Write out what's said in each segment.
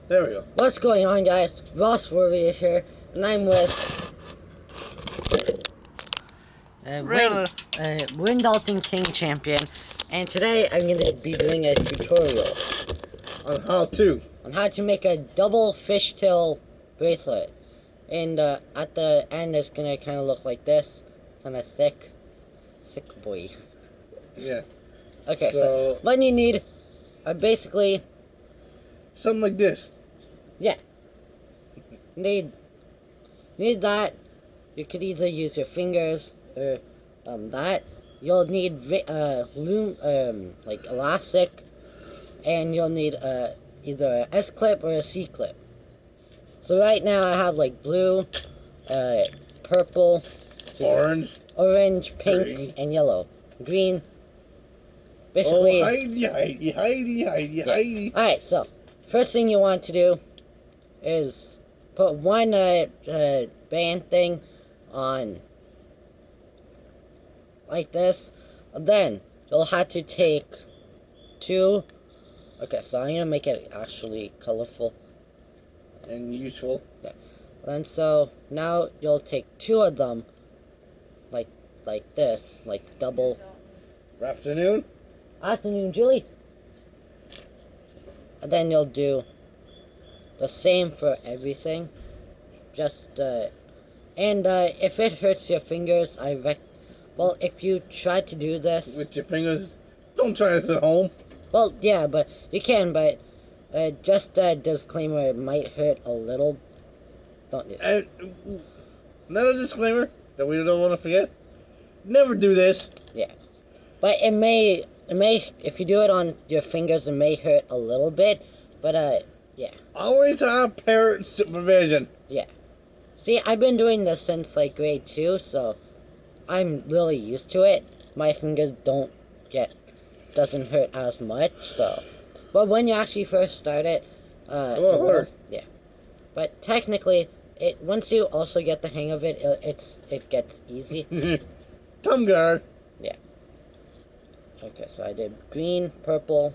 There we go. What's going on, guys? RossWarrior here, and I'm with WinDaltonKingChampion, and today I'm going to be doing a tutorial On how to make a double fishtail bracelet. And at the end, it's going to kind of look like this, kind of thick boy. Yeah. Okay, so what you need are basically something like this. Yeah. Need that. You could either use your fingers or that. You'll need loom, like elastic, and you'll need either a S clip or a C clip. So right now I have like blue, purple, orange, pink, green, and yellow. Green. Basically. Oh, hidey. Alright, so first thing you want to do is put one band thing on like this, and then you'll have to take two. Okay, so I'm gonna make it actually colorful and useful. Yeah. And so now you'll take two of them, like this, like double. Afternoon, Julie. And then you'll do the same for everything. Just and if it hurts your fingers, well, if you try to do this with your fingers, don't try this at home. Well, yeah, but you can. But just a disclaimer: it might hurt a little. Another disclaimer that we don't want to forget: never do this. Yeah, but it may. If you do it on your fingers, it may hurt a little bit. But yeah. Always have parent supervision. Yeah. See, I've been doing this since like grade 2, so I'm really used to it. My fingers doesn't hurt as much, so. But when you actually first start it, it won't hurt. Yeah. But technically, once you also get the hang of it, it gets easy. Thumb guard. Yeah. Okay, so I did green, purple.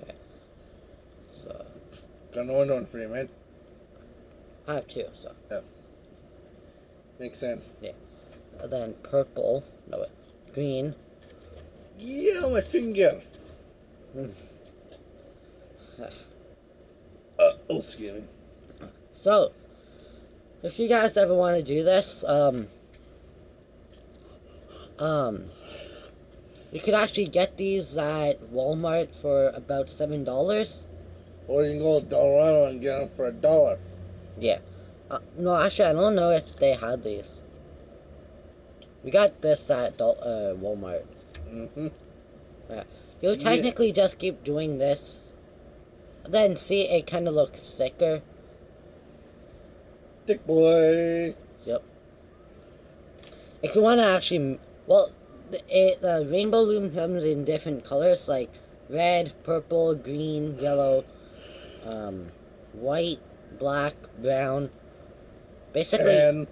Okay. So. Got another one for you, man. I have two, so. Yeah. Makes sense. Yeah. And then purple. No, wait. Green. Yeah, my finger. Oh, excuse me. So, if you guys ever want to do this, you could actually get these at Walmart for about $7. Or you can go to Dollarama and get them for $1. Yeah. No, actually, I don't know if they had these. We got this at Walmart. Mm-hmm. You'll technically just keep doing this. Then see, it kind of looks thicker. Thick boy. Yep. If you want to actually, well, the rainbow loom comes in different colors, like red, purple, green, yellow, white, black, brown. Basically. And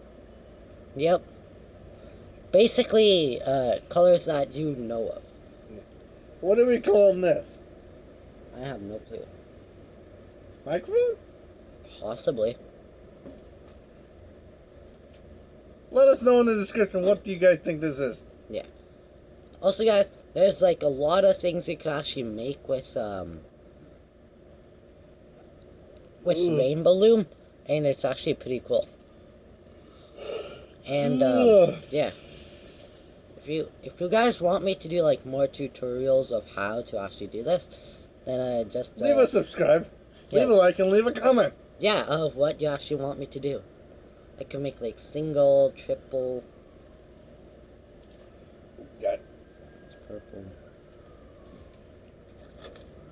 yep. Basically, colors that you know of. What are we calling this? I have no clue. Microphone? Possibly. Let us know in the description, what do you guys think this is? Yeah. Also, guys, there's like a lot of things you can actually make with rainbow loom, and it's actually pretty cool. And yeah. If you guys want me to do like more tutorials of how to actually do this, then just leave a subscribe, leave a like, and leave a comment. Yeah, of what you actually want me to do. I can make like single, triple. Got it's purple.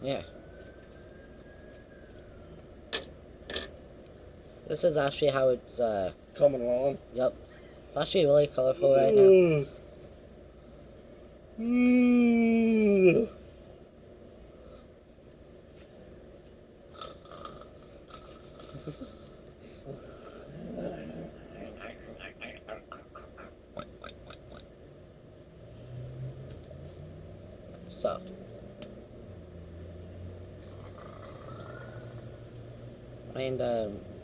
Yeah. This is actually how it's coming along. Yep. It's actually really colorful right now. So. And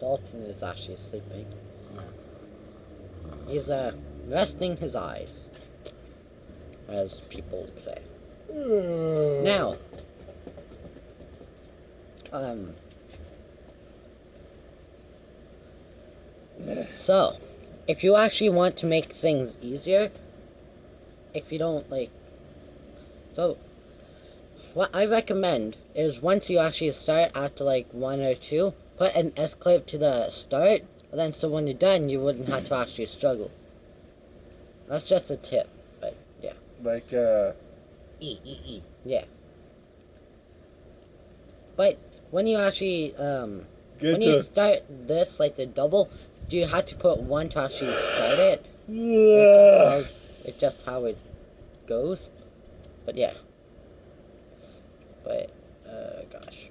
Dalton is actually sleeping. He's resting his eyes, as people would say. Now, so if you actually want to make things easier, if you don't like, so what I recommend is once you actually start after like 1 or 2, put an S clip to the start, and then so when you're done, you wouldn't have to actually struggle. That's just a tip, but yeah. Like, Yeah. But when you actually, when you start this, like the double, do you have to put 1 to actually start it? yeah. It's just how it goes. But yeah. But, gosh.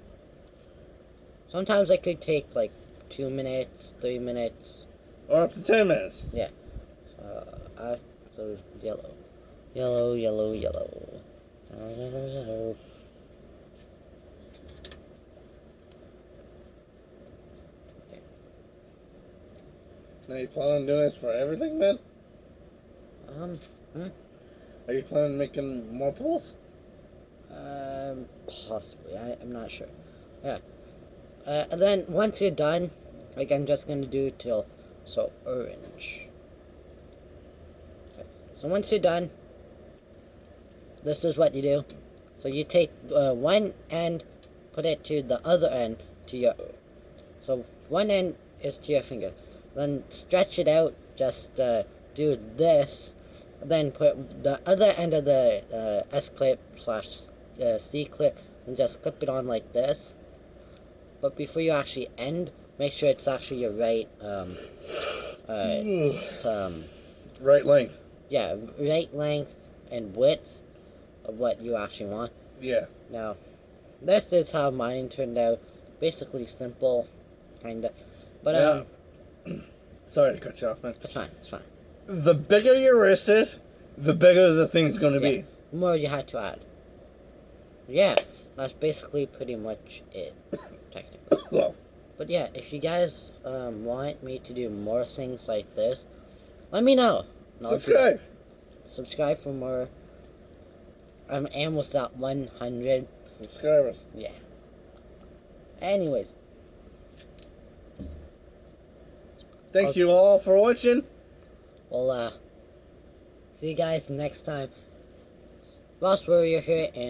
Sometimes it could take like 2 minutes, 3 minutes. Or up to 10 minutes. Yeah. So yellow. Yellow, yellow, yellow. Yellow. Now you plan on doing this for everything then? Are you planning on making multiples? Possibly. I'm not sure. Yeah. And then once you're done, like I'm just gonna do till so orange. Okay. So once you're done, this is what you do. So you take one end, put it to the other end to your. So one end is to your finger. Then stretch it out. Just do this. Then put the other end of the S clip / C clip and just clip it on like this. But before you actually end, make sure it's actually your right right length. Yeah, right length and width of what you actually want. Yeah. Now, this is how mine turned out. Basically simple, kinda. But sorry to cut you off, man. It's fine. It's fine. The bigger your wrist is, the bigger the thing's gonna be. The more you have to add. Yeah, that's basically pretty much it, technically. Well. But yeah, if you guys want me to do more things like this, let me know. Subscribe. Subscribe for more. I'm almost at 100 subscribers. Yeah. Anyways. Thank you all for watching. Well, see you guys next time. RossWarrior here, and